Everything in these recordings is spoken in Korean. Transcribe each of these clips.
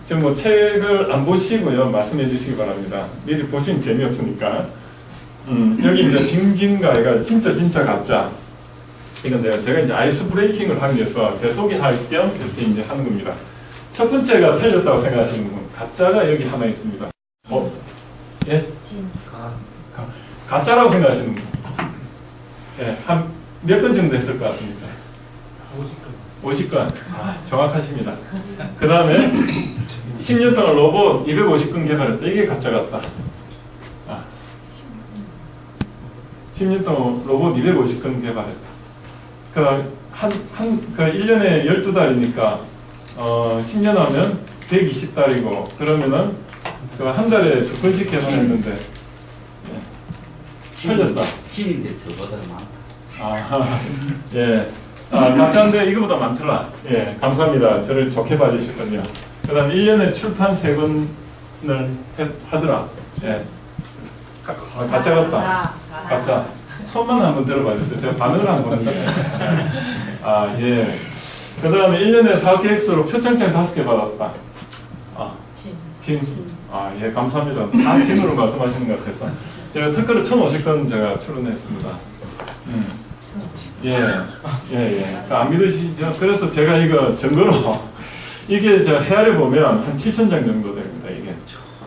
지금 뭐 책을 안 보시고요. 말씀해 주시기 바랍니다. 미리 보시면 재미없으니까. 여기 이제 징징가이가 진짜 가짜. 이건데요. 제가 이제 아이스 브레이킹을 하기 위해서 제 소개할 겸 이렇게 이제 하는 겁니다. 첫 번째가 틀렸다고 생각하시는 분. 가짜가 여기 하나 있습니다. 예? 가짜라고 생각하시는 분. 예, 한 몇 건 정도 됐을 것 같습니까? 50건. 정확하십니다. 그 다음에 10년 동안 로봇 250건 개발했다. 이게 가짜 같다. 10년 동안 로봇 250건 개발했다. 그 1년에 12달이니까 10년 하면 120달이고 그러면은 한 달에 2건씩 개발했는데 틀렸다. 팀인데 저보다 많다. 예. 가짜인데 이거보다 많더라. 예, 감사합니다. 저를 좋게 봐주셨군요. 그 다음에 1년에 출판 3권을 하더라. 예. 가짜 같다. 가짜. 손만 한번 들어봐 주세요. 제가 반응을 한 건데. 예. 그 다음에 1년에 4계획서로 표창장 5개 받았다. 진. 예, 감사합니다. 다 진으로 말씀하시는 것 같아서. 제가 특허를 1,050건 제가 출원했습니다. 예. 안 믿으시죠? 그래서 제가 이거 증거로, 이게 저 헤아려 보면 한 7,000장 정도 됩니다, 이게.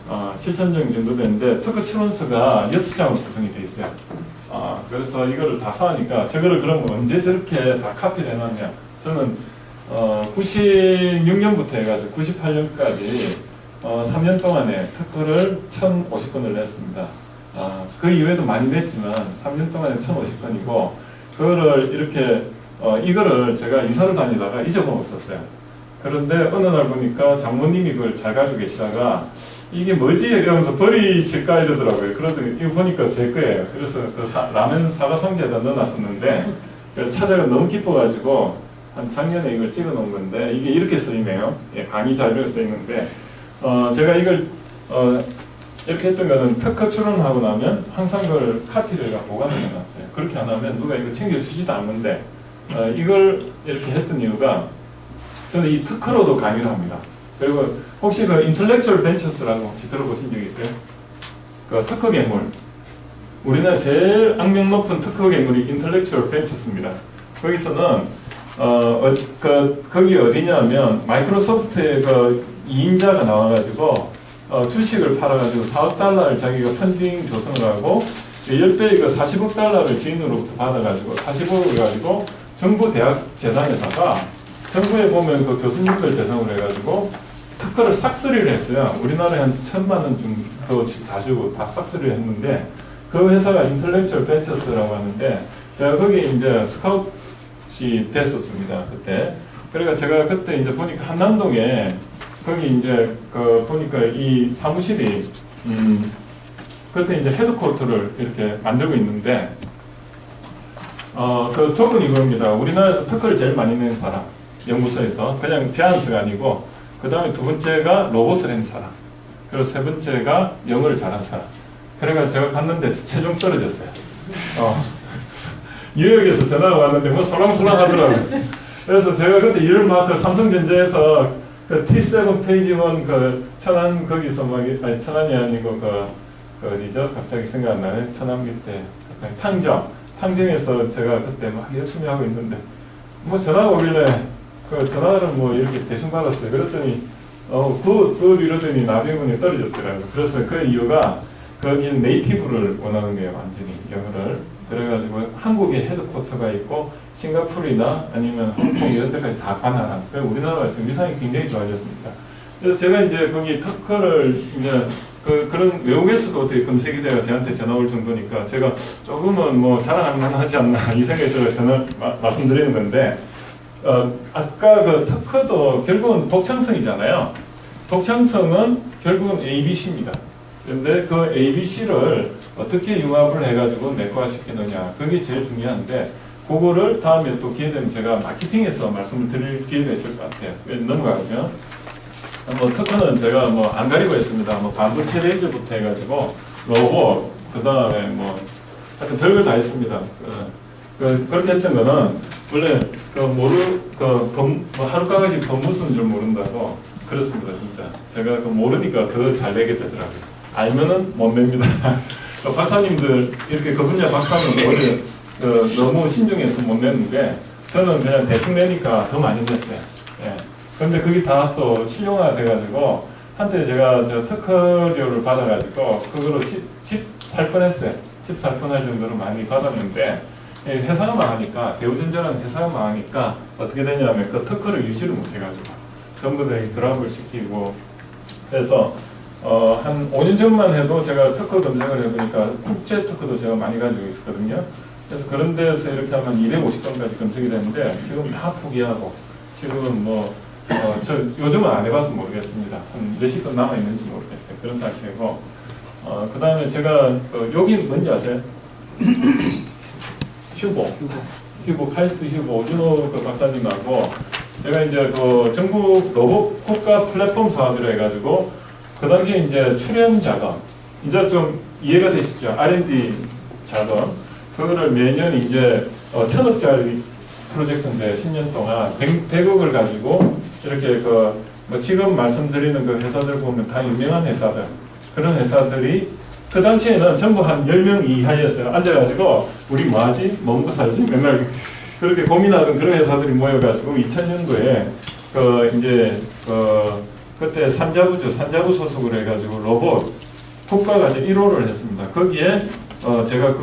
7,000장 정도 되는데, 특허 출원서가 6장으로 구성이 되어 있어요. 그래서 이거를 다 사니까, 저거를 그럼 언제 저렇게 다 카피를 해놨냐. 저는, 96년부터 해가지고 98년까지, 3년 동안에 특허를 1,050건을 냈습니다. 그 이외에도 많이 냈지만 3년 동안에 1,050건이고 그거를 이렇게 이거를 제가 이사를 다니다가 잊어먹었었어요. 그런데 어느 날 보니까 장모님이 그걸 잘 가지고 계시다가 이게 뭐지? 이러면서 버리실까 이러더라고요. 그러더니 이거 보니까 제 거예요. 그래서 그 라면 사과 상자에다 넣어놨었는데 찾아가 너무 기뻐가지고 한 작년에 이걸 찍어 놓은 건데 이게 이렇게 쓰이네요. 예, 강의 자료에 쓰이는데 제가 이걸 이렇게 했던 거는 특허 출원하고 나면 항상 그걸 카피를 보관을 해놨어요. 그렇게 안 하면 누가 이거 챙겨주지도 않는데 이걸 이렇게 했던 이유가 저는 이 특허로도 강의를 합니다. 그리고 혹시 그 인텔렉츄얼 벤처스라고 혹시 들어보신 적 있어요? 그 특허 괴물. 우리나라 제일 악명 높은 특허 괴물이 인텔렉츄얼 벤처스입니다. 거기서는 거기 어디냐면 마이크로소프트의 그 2인자가 나와가지고 주식을 팔아가지고 4억 달러를 자기가 펀딩 조성을 하고 10배의 그 40억 달러를 지인으로부터 받아가지고 40억을 가지고 정부 대학 재단에다가 정부에 보면 그 교수님들 대상으로 해가지고 특허를 싹쓸이를 했어요. 우리나라에 한 1,000만 원 정도 다 주고 다 싹쓸이를 했는데 그 회사가 인텔렉츄얼 벤처스라고 하는데 제가 거기 이제 스카웃이 됐었습니다. 그때. 그러니까 제가 그때 이제 보니까 한남동에 거기 이제 그 보니까 이 사무실이 그때 이제 헤드코트를 이렇게 만들고 있는데 그 조건이 이겁니다. 우리나라에서 특허를 제일 많이 낸 사람 연구소에서 그냥 제안서가 아니고 그 다음에 두 번째가 로봇을 한 사람 그리고 세 번째가 영어를 잘한 사람. 그래가지고 제가 갔는데 최종 떨어졌어요. 뉴욕에서 전화가 왔는데 뭐 설렁설렁 하더라고요. 그래서 제가 그때 일을 막 그 삼성전자에서 그 T7 페이지 1 그 천안 거기서 막 아니 천안이 아니고 그 어디죠? 갑자기 생각 안 나네. 천안 밑에 탕정에서 제가 그때 막 열심히 하고 있는데 뭐 전화가 오길래 그 전화를 뭐 이렇게 대충 받았어요. 그랬더니 굿 이러더니 나중에 보니 떨어졌더라고요. 그래서 그 이유가 거기는 네이티브를 원하는 거예요. 완전히 영어를. 그래가지고 한국에 헤드쿼터가 있고 싱가포르나 아니면 홍콩 이런 데까지 다 관할한. 그래서 우리나라가 지금 위상이 굉장히 좋아졌습니다. 그래서 제가 이제 거기 특허를 이제 그런 외국에서도 어떻게 검색이 돼가 저한테 전화 올 정도니까 제가 조금은 뭐 자랑할 만하지 않나 이 생각이 들어 말씀드리는 건데 아까 그 특허도 결국은 독창성이잖아요. 독창성은 결국은 ABC입니다. 그런데 그 ABC를 어떻게 융합을 해가지고 내과시키느냐 그게 제일 중요한데 그거를 다음에 또 기회 되면 제가 마케팅에서 말씀을 드릴 기회가 있을 것 같아요. 넘어가면 뭐 특허는 제가 뭐 안 가리고 있습니다. 뭐 반도체 레이저부터 해가지고 로봇 그 다음에 뭐 하여튼 별걸 다 했습니다. 그렇게 했던 거는 원래 뭐 하루까지 법무수인 줄 모른다고 그렇습니다. 진짜 제가 모르니까 더 잘 되게 되더라고요. 알면은 못 냅니다. 박사님들 이렇게 그 분야 박사는 어제 너무 신중해서 못 냈는데 저는 그냥 대충 내니까 더 많이 냈어요. 예. 근데 그게 다 또 실용화 돼가지고 한때 제가 저 특허료를 받아가지고 그거로 집 살 뻔했어요. 집 살 뻔할 정도로 많이 받았는데 회사가 망하니까 대우전자라는 회사가 망하니까 어떻게 되냐면 그 특허를 유지를 못해가지고 전부 다 드랍을 시키고 그래서 한 5년 전만 해도 제가 특허 검색을 해보니까 국제 특허도 제가 많이 가지고 있었거든요. 그래서 그런 데서 이렇게 하면 250건까지 검색이 되는데 지금 다 포기하고 지금 저 요즘은 안 해봐서 모르겠습니다. 한 몇십 건 남아있는지 모르겠어요. 그런 상태고 그 다음에 제가 여기 뭔지 아세요? 휴보, 카이스트 휴보, 오준호 그 박사님하고 제가 이제 그 전국 로봇 국가 플랫폼 사업이라 해가지고 그 당시에 이제 출연 자금, 이제 좀 이해가 되시죠? R&D 자금, 그거를 매년 이제 1000억짜리 프로젝트인데 10년 동안 100억을 가지고 이렇게 뭐 지금 말씀드리는 그 회사들 보면 다 유명한 회사들, 그런 회사들이 그 당시에는 전부 한 10명 이하였어요. 앉아가지고 우리 뭐하지? 뭐 먹고 살지? 맨날 그렇게 고민하던 그런 회사들이 모여가지고 2000년도에 그때 산자부 소속으로 해가지고 로봇 국가가지 1호를 했습니다. 거기에 제가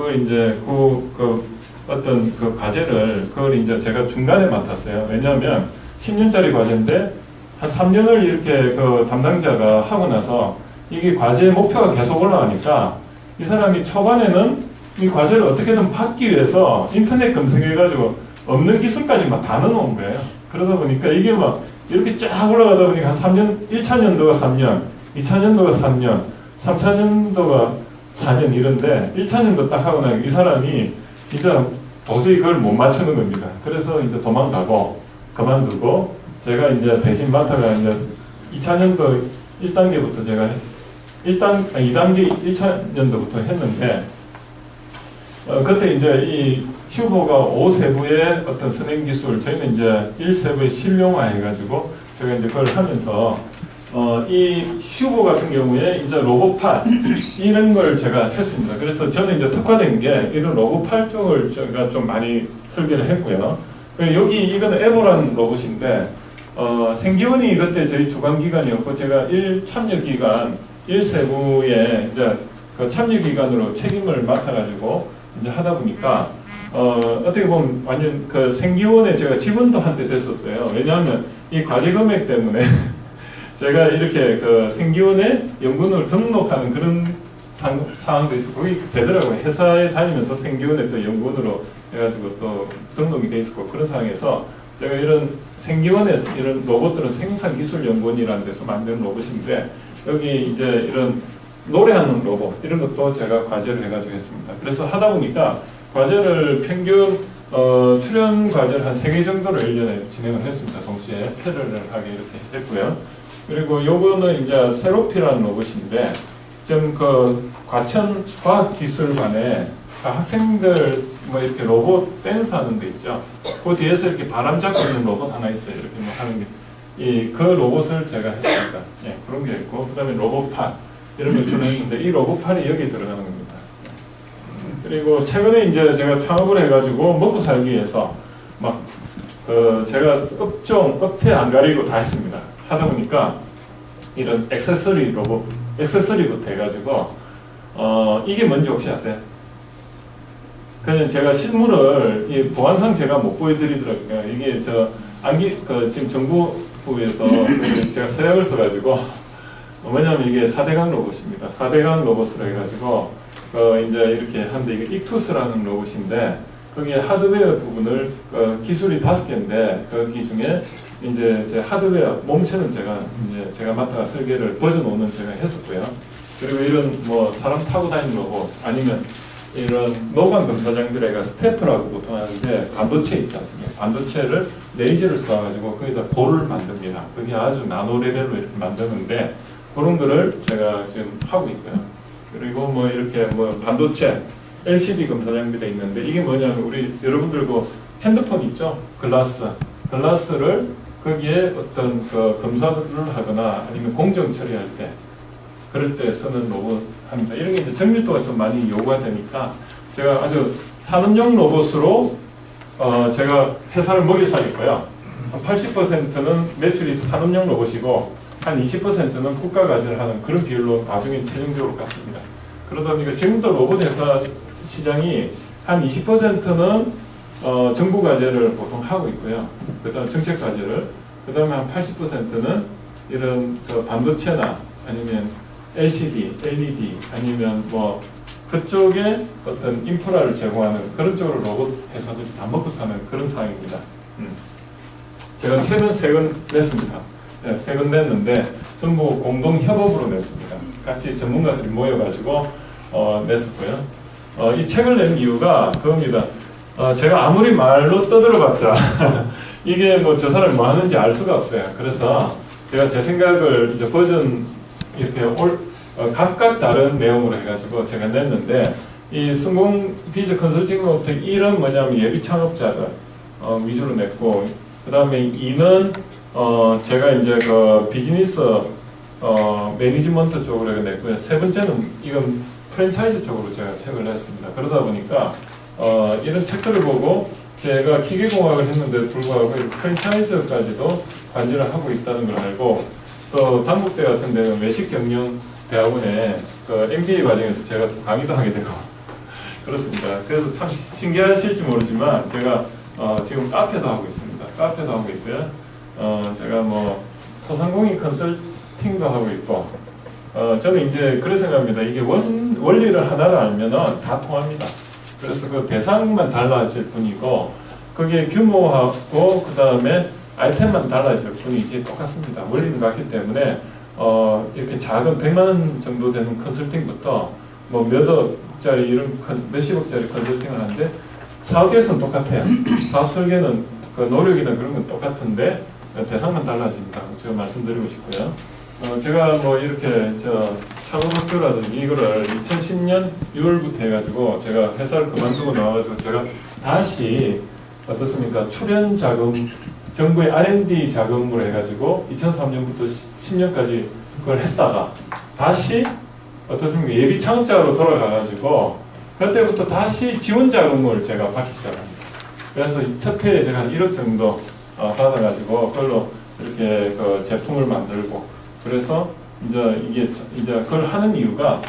어떤 그 과제를 그걸 이제 제가 중간에 맡았어요. 왜냐하면 10년짜리 과제인데 한 3년을 이렇게 그 담당자가 하고 나서 이게 과제의 목표가 계속 올라가니까 이 사람이 초반에는 이 과제를 어떻게든 받기 위해서 인터넷 검색해가지고 없는 기술까지 막 다 넣어놓은 거예요. 그러다 보니까 이게 막 이렇게 쫙 올라가다 보니까 한 3년, 1차년도가 3년, 2차년도가 3년, 3차년도가 4년 이런데 1차년도 딱 하고 나니 이 사람이 진짜 도저히 그걸 못 맞추는 겁니다. 그래서 이제 도망가고 그만두고 제가 이제 대신 맡아가 이제 2차년도 1단계부터 제가 2단계 1차년도부터 했는데 그때 이제 이 휴보가 5세부의 어떤 선행 기술, 저희는 이제 1세부에 실용화 해가지고 제가 이제 그걸 하면서 이 휴보 같은 경우에 이제 로봇팔 이런 걸 제가 했습니다. 그래서 저는 이제 특화된 게 이런 로봇팔 쪽을 제가 좀 많이 설계를 했고요. 여기 이거는 에보라는 로봇인데 생기원이 그때 저희 주관기관이었고 제가 참여기관 1세부에 이제 그 참여기관으로 책임을 맡아가지고 이제 하다 보니까 어떻게 보면 완전 그 생기원에 제가 직원도 한때 됐었어요. 왜냐하면 이 과제 금액 때문에 제가 이렇게 그 생기원에 연구원을 등록하는 그런 상황도 있었고 그게 되더라고요. 회사에 다니면서 생기원에 또 연구원으로 해가지고 또 등록이 돼 있었고 그런 상황에서 제가 이런 생기원에서 이런 로봇들은 생산기술연구원이라는 데서 만든 로봇인데 여기 이제 이런 노래하는 로봇 이런 것도 제가 과제를 해가지고 했습니다. 그래서 하다 보니까 과제를 평균 출연 과제를 한 3개 정도를 1년에 진행을 했습니다. 동시에 패러럴하게 이렇게 했고요. 그리고 요거는 이제 세로피라는 로봇인데 좀 그 과천 과학기술관에 학생들 뭐 이렇게 로봇 댄스 하는 데 있죠. 그 뒤에서 이렇게 바람 잡고 있는 로봇 하나 있어요. 이렇게 뭐 하는 게. 그 로봇을 제가 했습니다. 예, 그런 게 있고, 그 다음에 로봇팔. 이런 걸 주로 했는데, 이 로봇팔이 여기에 들어가는 겁니다. 그리고 최근에 이제 제가 창업을 해가지고 먹고 살기 위해서 막, 제가 업태 안 가리고 다 했습니다. 하다 보니까 이런 액세서리 로봇, 액세서리부터 해가지고, 이게 뭔지 혹시 아세요? 그냥 제가 실물을 이 보안상 제가 못 보여드리더라고요. 이게 지금 정부부에서 제가 서약을 써가지고 뭐냐면 이게 4대강 로봇입니다. 4대강 로봇으로 해가지고 이제 이렇게 하는데 이게 익투스라는 로봇인데 거기에 하드웨어 부분을 기술이 5개인데 거기 중에 이제 제 하드웨어 몸체는 제가 맡아 설계를 버전 5는 제가 했었고요. 그리고 이런 뭐 사람 타고 다니는 로봇 아니면 이런 노광 검사장들에가 스태프라고 보통 하는데 반도체 있지 않습니까? 반도체를 레이저를 쏴가지고 거기다 볼을 만듭니다. 그게 아주 나노 레벨로 이렇게 만드는데 그런 거를 제가 지금 하고 있고요. 그리고 뭐 이렇게 뭐 반도체 LCD 검사장들이 있는데 이게 뭐냐면 우리 여러분들 그 핸드폰 있죠? 글라스를 거기에 어떤 그 검사를 하거나 아니면 공정 처리할 때 그럴 때 쓰는 로봇 합니다. 이런 게 이제 정밀도가 좀 많이 요구가 되니까 제가 아주 산업용 로봇으로 제가 회사를 먹여 살렸고요. 한 80%는 매출이 산업용 로봇이고 한 20%는 국가 과제를 하는 그런 비율로 나중에 최종적으로 갔습니다. 그러다 보니까 지금도 로봇 회사 시장이 한 20%는 정부 과제를 보통 하고 있고요. 그 다음 정책 과제를, 그 다음에 한 80%는 이런 그 반도체나 아니면 LCD, LED 아니면 뭐 그쪽에 어떤 인프라를 제공하는 그런 쪽으로 로봇 회사들이 다 먹고 사는 그런 상황입니다. 제가 책은 3권 냈습니다. 네, 3권 냈는데 전부 공동 협업으로 냈습니다. 같이 전문가들이 모여가지고 냈었고요. 이 책을 낸 이유가 그겁니다. 제가 아무리 말로 떠들어봤자 이게 뭐 저 사람이 뭐 하는지 알 수가 없어요. 그래서 제가 제 생각을 이제 버전 이렇게 각각 다른 내용으로 해가지고 제가 냈는데 이 성공 비즈 컨설팅 로텍 1은 뭐냐면 예비 창업자들 위주로 냈고 그 다음에 2는 제가 이제 그 비즈니스 매니지먼트 쪽으로 냈고요. 세 번째는 이건 프랜차이즈 쪽으로 제가 책을 냈습니다. 그러다 보니까 이런 책들을 보고 제가 기계공학을 했는데 불구하고 프랜차이즈까지도 관여를 하고 있다는 걸 알고 또 단국대 같은 데는 외식경영대학원에 그 MBA 과정에서 제가 또 강의도 하게 되고 그렇습니다. 그래서 참 신기하실지 모르지만 제가 지금 카페도 하고 있습니다. 카페도 하고 있고요. 제가 뭐 소상공인 컨설팅도 하고 있고 저는 이제 그런 생각합니다. 이게 원리를 하나를 알면은 다 통합니다. 그래서 그 대상만 달라질 뿐이고 그게 규모하고 그 다음에 아이템만 달라질 뿐이지 똑같습니다. 원리는 같기 때문에 이렇게 작은 100만 원 정도 되는 컨설팅부터 뭐 몇 억짜리 이런 몇십억짜리 컨설팅을 하는데 사업 계획은 똑같아요. 사업 설계는 그 노력이나 그런 건 똑같은데 대상만 달라진다고 제가 말씀드리고 싶고요. 제가 뭐 이렇게 창업학교라든지 이거를 2010년 6월부터 해가지고 제가 회사를 그만두고 나와가지고 제가 다시 어떻습니까? 출연 자금, 정부의 R&D 자금으로 해가지고 2003년부터 10년까지 그걸 했다가 다시 어떻습니까? 예비 창업자로 돌아가가지고 그때부터 다시 지원 자금을 제가 받기 시작합니다. 그래서 첫 해에 제가 한 1억 정도 받아가지고 그걸로 이렇게 그 제품을 만들고 그래서 이제 그걸 하는 이유가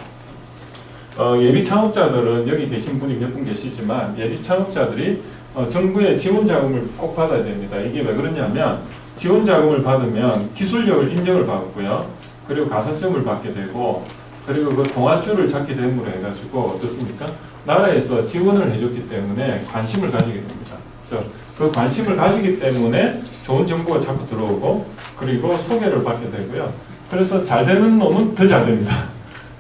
예비 창업자들은 여기 계신 분이 몇 분 계시지만 예비 창업자들이 정부의 지원 자금을 꼭 받아야 됩니다. 이게 왜 그러냐면 지원 자금을 받으면 기술력을 인정을 받고요. 그리고 가산점을 받게 되고 그리고 그 동아줄을 잡게 됨으로 해가지고 어떻습니까? 나라에서 지원을 해줬기 때문에 관심을 가지게 됩니다. 그 관심을 가지기 때문에 좋은 정보가 자꾸 들어오고 그리고 소개를 받게 되고요. 그래서 잘 되는 놈은 더 잘 됩니다.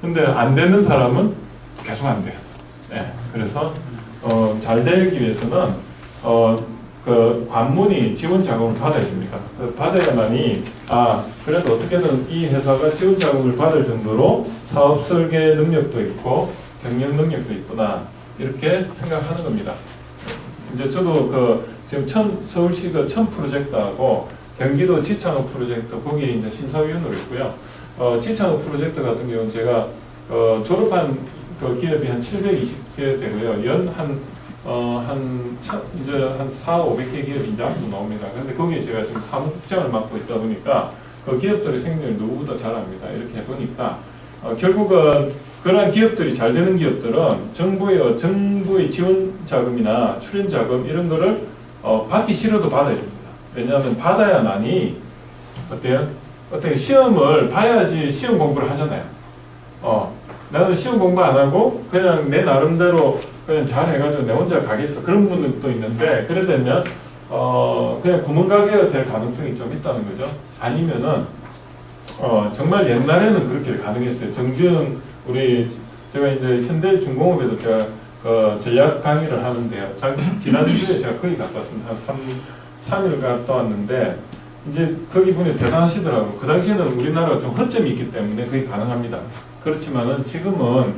근데 안 되는 사람은 계속 안 돼요. 네, 그래서 잘 되기 위해서는 그 관문이 지원 자금을 받아야 됩니다. 받아야만이 그래도 어떻게든 이 회사가 지원 자금을 받을 정도로 사업 설계 능력도 있고 경영 능력도 있구나 이렇게 생각하는 겁니다. 이제 저도 지금 서울시가 천 프로젝트하고 경기도 지창업 프로젝트 거기에 이제 심사위원으로 있고요. 지창업 프로젝트 같은 경우는 제가 졸업한 그 기업이 한 720개 되고요. 이제 한 400-500개 기업이 이제 앞으로 나옵니다. 그런데 거기에 제가 지금 사무국장을 맡고 있다 보니까 그 기업들의 생명을 누구보다 잘 압니다. 이렇게 해보니까 결국은 그러한 기업들이 잘 되는 기업들은 정부의 지원 자금이나 출연 자금 이런 거를 받기 싫어도 받아야 됩니다. 왜냐하면 받아야만이 어때요? 시험을 봐야지 시험 공부를 하잖아요. 나는 시험 공부 안 하고 그냥 내 나름대로 그냥 잘 해가지고 내 혼자 가겠어. 그런 분들도 있는데 그래 되면 그냥 구멍가게가 될 가능성이 좀 있다는 거죠. 아니면은 정말 옛날에는 그렇게 가능했어요. 정주영 제가 이제 현대중공업에도 제가 전략 강의를 하는데요. 지난주에 제가 거기 갔다 왔습니다. 한 3일 갔다 왔는데 이제 거기 분이 대단하시더라고요. 그 당시에는 우리나라가 좀 허점이 있기 때문에 그게 가능합니다. 그렇지만은 지금은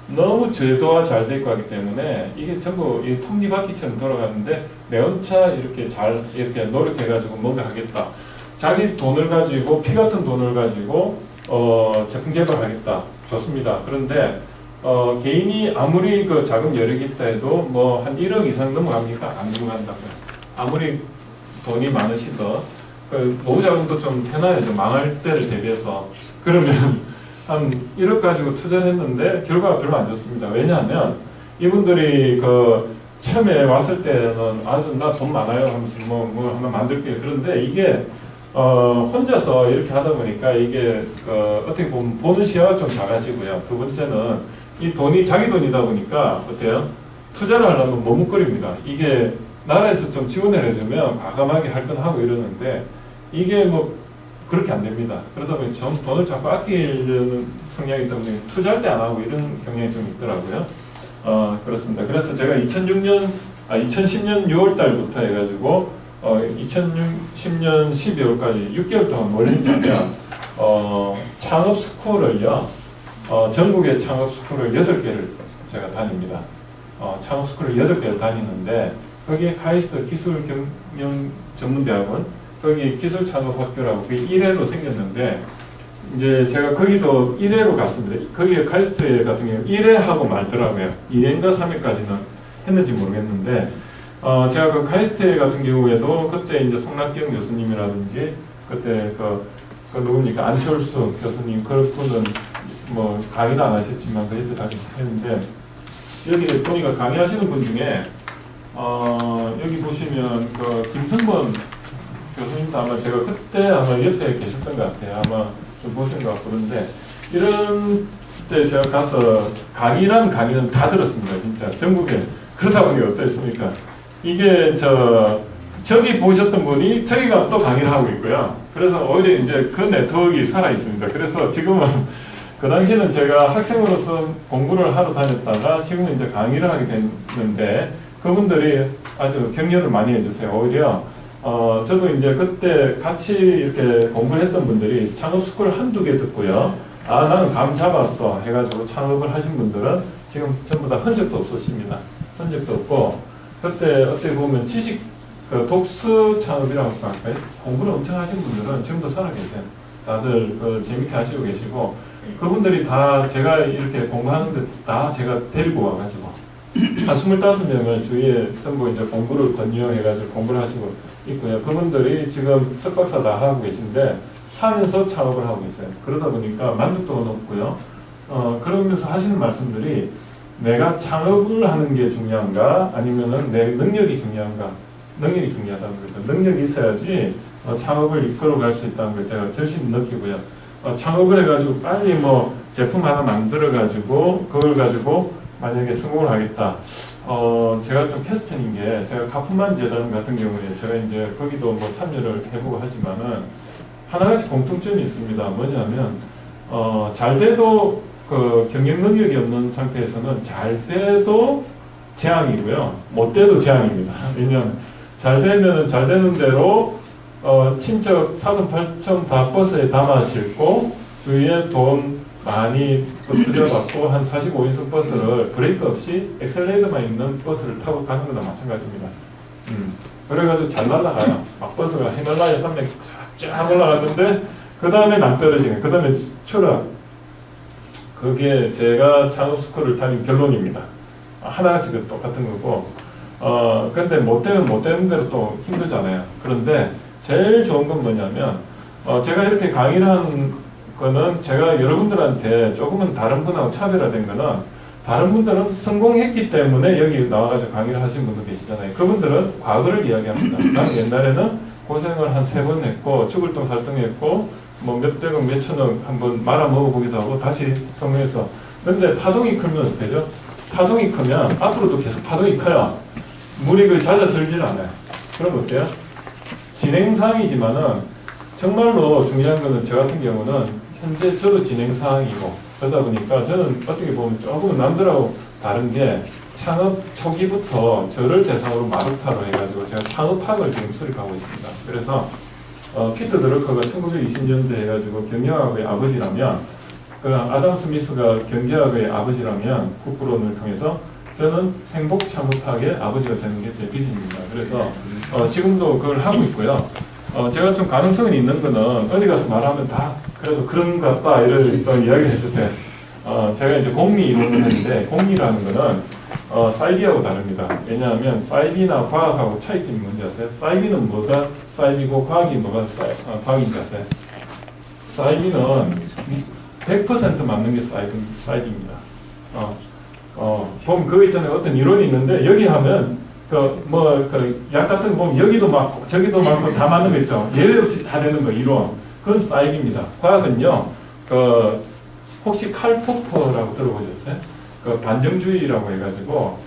너무 제도화 잘 돼 있고 하기 때문에 이게 전부 이 톱니바퀴처럼 돌아가는데 내 혼자 이렇게 잘 이렇게 노력해가지고 뭔가 하겠다. 자기 돈을 가지고 피 같은 돈을 가지고 제품 개발하겠다. 좋습니다. 그런데 개인이 아무리 그 자금 여력이 있다 해도 뭐 한 1억 이상 넘어갑니까? 안 넘어간다고요. 아무리 돈이 많으시던 그 노후자금도 좀 해놔야죠. 망할 때를 대비해서. 그러면 한 1억 가지고 투자를 했는데 결과가 별로 안 좋습니다. 왜냐하면 이분들이 그 처음에 왔을 때는 아주 나 돈 많아요 하면서 뭐 하나 만들게요. 그런데 이게 혼자서 이렇게 하다 보니까 이게 어떻게 보면 보는 시야가 좀 작아지고요. 두 번째는 이 돈이 자기 돈이다 보니까 어때요? 투자를 하려면 머뭇거립니다. 이게 나라에서 좀 지원을 해주면 과감하게 할 건 하고 이러는데 이게 뭐 그렇게 안 됩니다. 그러다 보니 좀 돈을 자꾸 아끼려는 성향이 있다 보니 투자할 때 안 하고 이런 경향이 좀 있더라고요. 그렇습니다. 그래서 제가 2010년 6월 달부터 해가지고 2010년 12월까지 6개월 동안 뭘 했냐면 창업 스쿨을요. 전국의 창업 스쿨을 8개를 제가 다닙니다. 창업 스쿨을 8개를 다니는데 거기에 카이스트 기술경영전문대학원 거기 기술창업학교라고 그게 1회로 생겼는데 이제 제가 거기도 1회로 갔습니다. 거기에 카이스트 같은 경우 1회 하고 말더라고요. 2회인가 3회까지는 했는지 모르겠는데 제가 그 카이스트 같은 경우에도 그때 이제 송락경 교수님이라든지 그때 그 누굽니까 안철수 교수님 그 분은 뭐 강의도 안 하셨지만 그 옆에 다 했는데 여기 보니까 강의하시는 분 중에 여기 보시면 그 김성범 교수님도 아마 제가 그때 아마 옆에 계셨던 것 같아요. 아마 좀 보신 것 같고 그런데 이런 때 제가 가서 강의란 강의는 다 들었습니다. 진짜 전국에. 그러다 보니 어땠습니까? 이게 저기 보셨던 분이 저기가 또 강의를 하고 있고요. 그래서 오히려 이제 그 네트워크가 살아 있습니다. 그래서 지금은 그 당시에는 제가 학생으로서 공부를 하러 다녔다가 지금은 이제 강의를 하게 됐는데 그분들이 아주 격려를 많이 해주세요. 오히려 저도 이제 그때 같이 이렇게 공부를 했던 분들이 창업 스쿨 한두 개 듣고요. 나는 감 잡았어 해가지고 창업을 하신 분들은 지금 전부 다 흔적도 없으십니다. 흔적도 없고 그때 어떻게 보면 지식 독서 창업이라고 할까요? 공부를 엄청 하신 분들은 지금도 살아계세요. 다들 재밌게 하시고 계시고 그분들이 다 제가 이렇게 공부하는데 다 제가 데리고 와가지고 한 25명을 주위에 전부 이제 공부를 권유해가지고 공부를 하시고 있고요. 그분들이 지금 석박사 다 하고 계신데 하면서 창업을 하고 있어요. 그러다 보니까 만족도가 높고요. 그러면서 하시는 말씀들이 내가 창업을 하는 게 중요한가 아니면은 내 능력이 중요한가. 능력이 중요하다는 거죠. 능력이 있어야지 창업을 이끌어갈 수 있다는 걸 제가 절실히 느끼고요. 창업을 해가지고 빨리 뭐 제품 하나 만들어가지고 그걸 가지고 만약에 성공을 하겠다. 제가 좀 퀘스천인 게 제가 가품만 재단 같은 경우에 제가 이제 거기도 뭐 참여를 해보고 하지만은 하나같이 공통점이 있습니다. 뭐냐면 잘 돼도 그 경영 능력이 없는 상태에서는 잘 돼도 재앙이고요. 못 돼도 재앙입니다. 왜냐면 잘 되면 잘 되는 대로 친척 사돈 팔촌 다 버스에 담아 싣고 주위에 돈 많이 투자받고 한 45인승 버스를 브레이크 없이 엑셀레이터만 있는 버스를 타고 가는 거나 마찬가지입니다. 그래가지고 잘 날아가요. 막 버스가 히말라야 산맥 쫙 올라갔는데 그 다음에 낭떠러지는 그 다음에 추락. 그게 제가 창업스쿨을 다닌 결론입니다. 하나같이 똑같은 거고 근데 못 되면 못 되는 대로 또 힘들잖아요. 그런데 제일 좋은 건 뭐냐면 제가 이렇게 강의를 하는 거는 제가 여러분들한테 조금은 다른 분하고 차별화된 거는 다른 분들은 성공했기 때문에 여기 나와가지고 강의를 하신 분도 계시잖아요. 그분들은 과거를 이야기합니다. 나는 옛날에는 고생을 한 3번 했고 죽을 똥 살 똥 했고 뭐 몇백억 몇천억 한번 말아 먹어보기도 하고 다시 성공해서 근데 파동이 크면 어떻게 되죠? 파동이 크면 앞으로도 계속 파동이 커요. 물이 그 잦아들질 않아요. 그럼 어때요? 진행사항이지만은 정말로 중요한 거는 저 같은 경우는 현재 저도 진행사항이고 그러다 보니까 저는 어떻게 보면 조금 남들하고 다른 게 창업 초기부터 저를 대상으로 마루타로 해가지고 제가 창업학을 지금 수립하고 있습니다. 그래서 피터 드러커가 1920년대 해가지고 경영학의 아버지라면 그 아담 스미스가 경제학의 아버지라면 국부론을 통해서 저는 행복 참혹학의 아버지가 되는 게 제 비전입니다. 그래서 지금도 그걸 하고 있고요. 제가 좀 가능성이 있는 거는 어디 가서 말하면 다 그래도 그런 것 같다 이런 이야기를 해주세요. 제가 이제 공리 이론을 했는데 공리라는 거는 사이비하고 다릅니다. 왜냐하면 사이비나 과학하고 차이점이 뭔지 아세요? 사이비는 뭐가 사이비고 과학이 뭐가 과학인지 아세요? 사이비는 100% 맞는 게 사이비입니다. 보면 그거 있잖아요. 어떤 이론이 있는데 여기 하면 약 같은 거 보면 여기도 맞고 저기도 맞고 다 맞는 거 있죠. 예외 없이 다 되는 거 이론. 그건 사이비입니다. 과학은요. 혹시 칼 포퍼라고 들어보셨어요? 반정주의라고 해가지고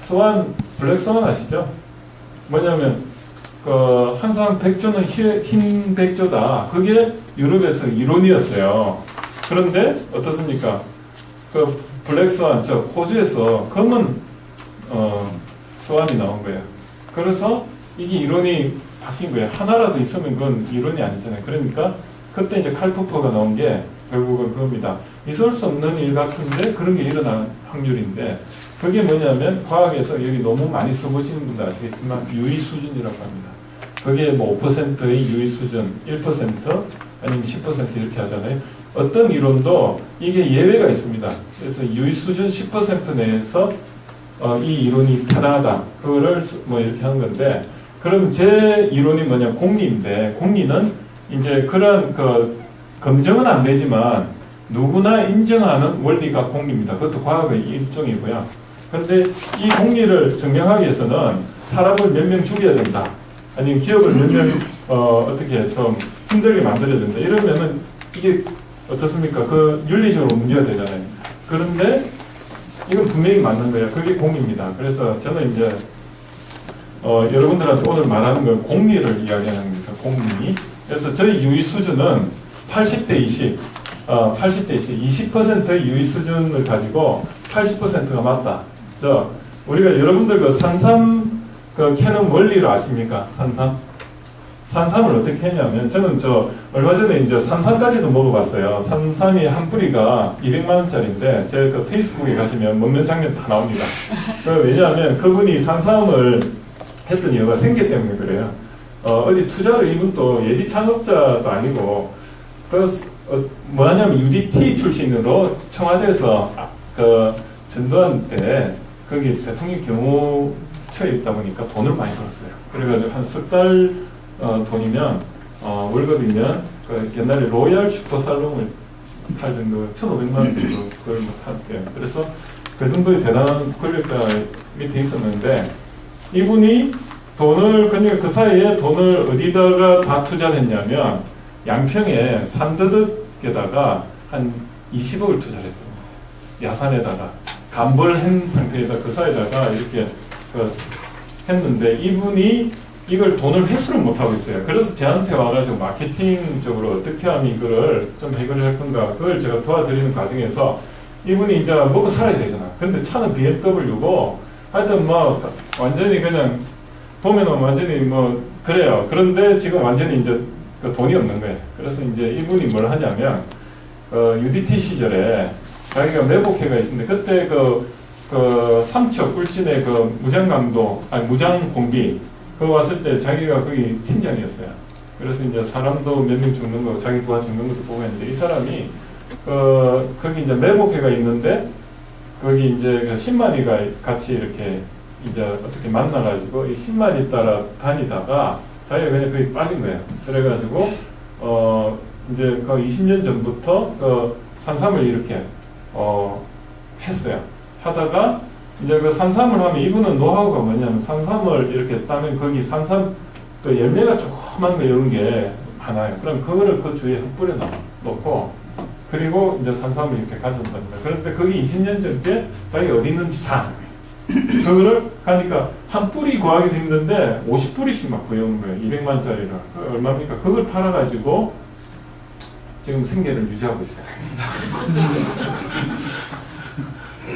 블랙 스완 아시죠? 뭐냐면 항상 백조는 흰 백조다. 그게 유럽에서 이론이었어요. 그런데 어떻습니까? 블랙 스완, 호주에서 검은 스완이 나온 거예요. 그래서 이게 이론이 바뀐 거예요. 하나라도 있으면 그건 이론이 아니잖아요. 그러니까 그때 이제 칼 포퍼가 나온 게 결국은 그겁니다. 있을 수 없는 일 같은데 그런 게 일어나는 확률인데 그게 뭐냐면 과학에서 여기 너무 많이 써보시는 분들 아시겠지만 유의 수준이라고 합니다. 그게 뭐 5%의 유의 수준, 1% 아니면 10% 이렇게 하잖아요. 어떤 이론도 이게 예외가 있습니다. 그래서 유의 수준 10% 내에서 이 이론이 타당하다. 그거를 뭐 이렇게 하는 건데 그럼 제 이론이 뭐냐 공리인데 공리는 이제 그런 검증은 안 되지만 누구나 인정하는 원리가 공리입니다. 그것도 과학의 일종이고요. 그런데 이 공리를 증명하기 위해서는 사람을 몇 명 죽여야 된다. 아니면 기업을 몇 명 어떻게 좀 힘들게 만들어야 된다. 이러면은 이게 어떻습니까? 윤리적으로 문제가 되잖아요. 그런데 이건 분명히 맞는 거예요. 그게 공리입니다. 그래서 저는 이제 여러분들한테 오늘 말하는 건 공리를 이야기하는 겁니다. 공리. 그래서 저희 유의 수준은 80대 20, 80대 20, 20%의 유의 수준을 가지고 80%가 맞다. 우리가 여러분들 산삼 캐는 원리를 아십니까? 산삼을 어떻게 했냐면 저는 얼마 전에 이제 산삼까지도 먹어봤어요. 산삼이 한 뿌리가 200만 원짜리인데 제 페이스북에 가시면 먹는 장면 다 나옵니다. 왜냐하면 그분이 산삼을 했던 이유가 생계 때문에 그래요. 어디 투자를 이분도 예비 창업자도 아니고 뭐하냐면 UDT 출신으로 청와대에서 전두환 때 거기 대통령 경호처에 있다 보니까 돈을 많이 벌었어요. 그래가지고 한 석 달 돈이면 월급이면 옛날에 로얄 슈퍼살롱을 탈 정도 1,500만 원 정도 그걸 탈게요. 그래서 그 정도의 대단한 권력자 밑에 있었는데 이분이 그러니까 그 사이에 돈을 어디다가 다 투자를 했냐면 양평에 산더덕에다가 한 20억을 투자를 했던 거예요. 야산에다가 감벌을 한 상태에다 그 사이에다가 이렇게 했는데 이분이 이걸 돈을 회수를 못하고 있어요. 그래서 저한테 와가지고 마케팅적으로 어떻게 하면 이거를 좀 해결할 건가 그걸 제가 도와드리는 과정에서 이분이 이제 먹고 살아야 되잖아. 근데 차는 BMW고 하여튼 뭐 완전히 그냥 보면은 완전히 뭐 그래요. 그런데 지금 완전히 이제 돈이 없는 거예요. 그래서 이제 이분이 뭘 하냐면 UDT 시절에 자기가 매복회가 있었는데 그때 삼척 꿀진의 무장강도 무장공비 그거 왔을 때 자기가 거기 팀장이었어요. 그래서 이제 사람도 몇 명 죽는 거 자기 도와 죽는 것도 보고 했는데 이 사람이 거기 이제 매복회가 있는데 거기 이제 10만이가 같이 이렇게 이제 어떻게 만나가지고 이 10만이 따라 다니다가 자기가 그냥 거기 빠진 거예요. 그래가지고 이제 20년 전부터 산삼을 이렇게 했어요. 하다가 이제 산삼을 하면 이분은 노하우가 뭐냐면 산삼을 이렇게 따면 거기 산삼 열매가 조그만 거 이런 게 많아요. 그럼 그거를 그 주위에 흩뿌려 놓고 그리고 이제 산삼을 이렇게 가져온답니다. 그런데 거기 20년 전께 자기 어디 있는지 다 그거를 가니까 한 뿌리 구하기도 힘든데 50뿌리씩 막 구해오는 거예요. 200만짜리를. 얼마입니까? 그걸 팔아가지고 지금 생계를 유지하고 있어요.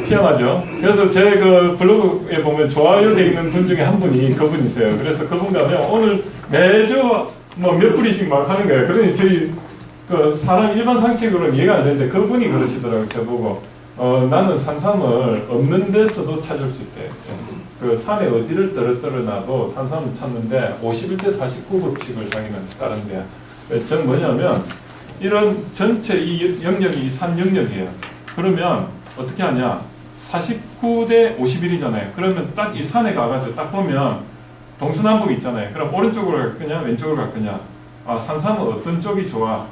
희한하죠? 그래서 제 블로그에 보면 좋아요 돼 있는 분 중에 한 분이 그분이세요. 그래서 그분 가면 오늘 매주 뭐 몇 뿌리씩 막 하는 거예요. 그러니 저희 그 사람 일반 상식으로는 이해가 안 되는데 그분이 그러시더라고요. 저보고 나는 산삼을 없는 데서도 찾을 수 있대. 그 산에 어디를 떨어뜨려놔도 산삼을 찾는데 51대 49법칙을 자기는 따른대요. 전 뭐냐면 이런 전체 이 영역이 산 영역이에요. 그러면 어떻게 하냐? 49대 51이잖아요. 그러면 딱 이 산에 가가지고 딱 보면 동서남북 있잖아요. 그럼 오른쪽으로 갈 거냐 왼쪽으로 갈 거냐? 아, 산삼은 어떤 쪽이 좋아?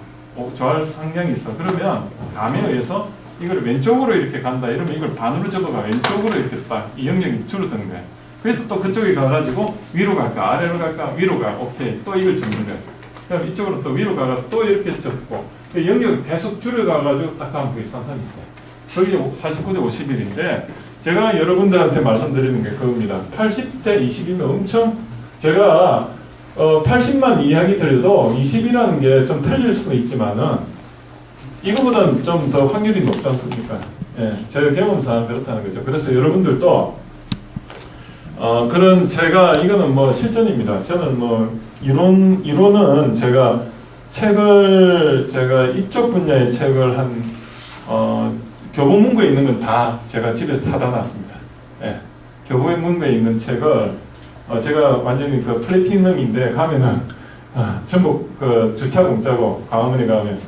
좋아할 상향이 있어. 그러면 감에 의해서 이걸 왼쪽으로 이렇게 간다. 이러면 이걸 반으로 접어가 왼쪽으로 이렇게 딱 이 영역이 줄어드는 거예요. 그래서 또 그쪽에 가가지고 위로 갈까 아래로 갈까 위로 가. 오케이. 또 이걸 접는 거예요. 그럼 이쪽으로 또 위로 가가 또 이렇게 접고 영역을 계속 줄여가가지고 딱 가면 그게 산삼이 돼요. 그게 49대 51인데 제가 여러분들한테 말씀드리는 게 그겁니다. 80대 20이면 엄청 제가 80만 이야기 드려도 20이라는 게 좀 틀릴 수는 있지만은 이거보다는 좀 더 확률이 높지 않습니까? 예, 제가 경험상 그렇다는 거죠. 그래서 여러분들도 그런 제가 이거는 뭐 실전입니다. 저는 뭐 이론은 제가 이쪽 분야의 책을 교보문고에 있는 건 다 제가 집에서 사다 놨습니다. 예, 교보문고에 있는 책을 제가 완전히 그 플래티넘인데 가면은 전부 그 주차 공짜고 광화문에 가면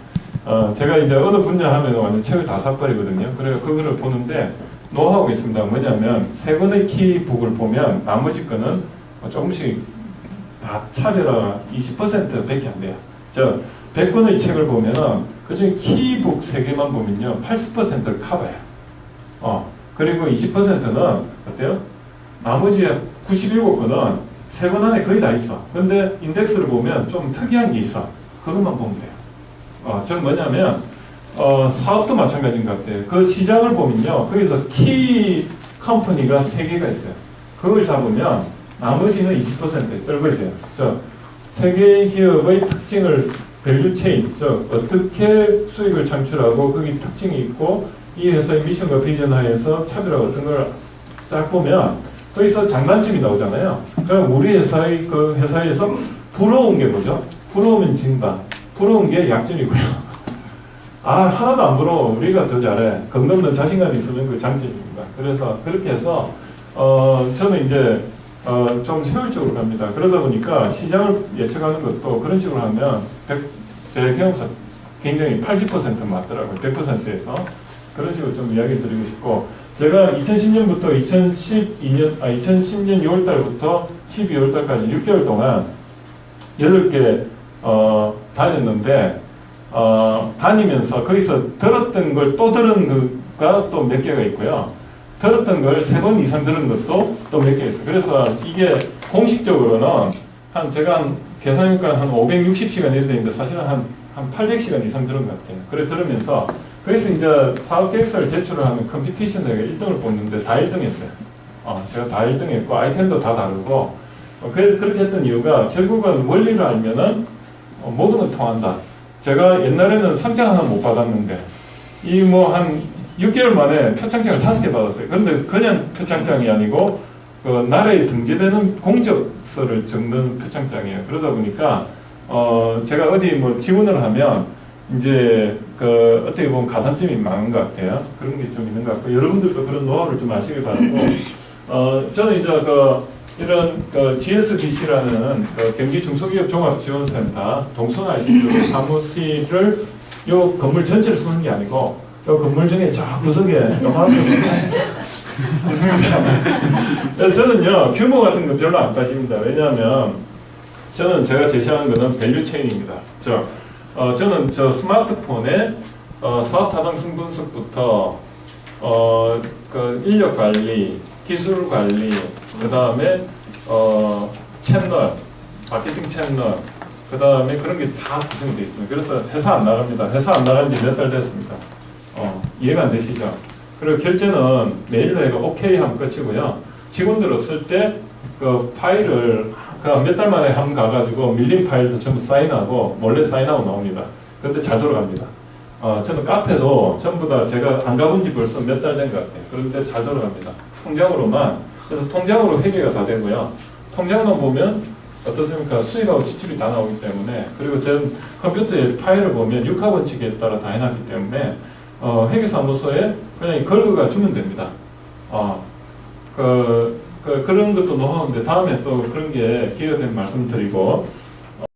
제가 이제 어느 분야 하면 완전 책을 다 사버리거든요. 그래서 그거를 보는데 노하우가 있습니다. 뭐냐면 세 권의 키북을 보면 나머지 거는 조금씩 다 차별화가 20%밖에 안 돼요. 100권의 책을 보면은 그중에 키북 3개만 보면요 80%를 커버해요. 그리고 20%는 어때요? 나머지 97권은 3권 안에 거의 다 있어. 근데 인덱스를 보면 좀 특이한 게 있어. 그것만 보면 돼요. 저는 뭐냐면 사업도 마찬가지인 것 같아요. 그 시장을 보면요 거기서 키 컴퍼니가 3개가 있어요. 그걸 잡으면 나머지는 20%에 떨궈져요. 세 개의 기업의 특징을 밸류 체인, 어떻게 수익을 창출하고 거기 특징이 있고 이 회사의 미션과 비전 하에서 차별화가 어떤 걸 쫙 보면 거기서 장단점이 나오잖아요. 그럼 우리 회사의 그 회사에서 부러운 게 뭐죠? 부러우면 진다. 부러운 게 약점이고요. 하나도 안 부러워. 우리가 더 잘해. 건강한 자신감이 있으면 그 장점입니다. 그래서 그렇게 해서 저는 이제 좀 효율적으로 갑니다. 그러다 보니까 시장을 예측하는 것도 그런 식으로 하면 제 경험상 굉장히 80% 맞더라고요. 100%에서. 그런 식으로 좀 이야기 드리고 싶고, 제가 2010년부터 2010년 6월달부터 12월달까지 6개월 동안 8개 다녔는데, 다니면서 거기서 들었던 걸 또 들은 거가 또 몇 개가 있고요. 들었던 걸 3번 이상 들은 것도 또 몇 개 있어요. 그래서 이게 공식적으로는 제가 계산해보니까 한 560시간 이렇게 되는데 사실은 한 800시간 이상 들은 것 같아요. 그래 들으면서 그래서 이제 사업 계획서를 제출을 하는 컴피티션에 1등을 뽑는데 다 1등 했어요. 제가 다 1등 했고 아이템도 다 다르고 그렇게 했던 이유가 결국은 원리를 알면은 모든 건 통한다. 제가 옛날에는 상장 하나 못 받았는데 이 뭐 한 6개월 만에 표창장을 5개 받았어요. 그런데 그냥 표창장이 아니고 그 나라에 등재되는 공적서를 적는 표창장이에요. 그러다 보니까 제가 어디 뭐 지원을 하면 이제 그 어떻게 보면 가산점이 많은 것 같아요. 그런 게 좀 있는 것 같고 여러분들도 그런 노하우를 좀 아시길 바라고 저는 이제 이런 GSBC라는 경기 중소기업 종합지원센터 동선 IC 쪽 사무실을 요 건물 전체를 쓰는 게 아니고 요 건물 중에 저 구석에 요만한 있습니다. 저는요 규모 같은 거 별로 안 따집니다. 왜냐하면 제가 제시하는 거는 밸류 체인입니다. 저는 스마트폰에 사업 타당성 분석부터 그 인력 관리, 기술 관리, 그 다음에 채널, 마케팅 채널, 그 다음에 그런 게 다 구성이 되어 있습니다. 그래서 회사 안 나갑니다. 회사 안 나간 지 몇 달 됐습니다. 이해가 안 되시죠? 그리고 결제는 매일 내가 오케이 하면 끝이고요. 직원들 없을 때 그 파일을 몇 달 만에 한번 가가지고 밀린 파일도 전부 사인하고 몰래 사인하고 나옵니다. 근데 잘 돌아갑니다. 저는 카페도 전부 다 제가 안 가본 지 벌써 몇 달 된 것 같아요. 그런데 잘 돌아갑니다. 통장으로만. 그래서 통장으로 회계가 다 되고요. 통장만 보면 어떻습니까? 수입하고 지출이 다 나오기 때문에, 그리고 전 컴퓨터의 파일을 보면 육하원칙에 따라 다 해놨기 때문에 회계사무소에 그냥 걸거가 주면 됩니다. 그런 것도 노하우인데 다음에 또 그런 게 기회가 되면 말씀드리고,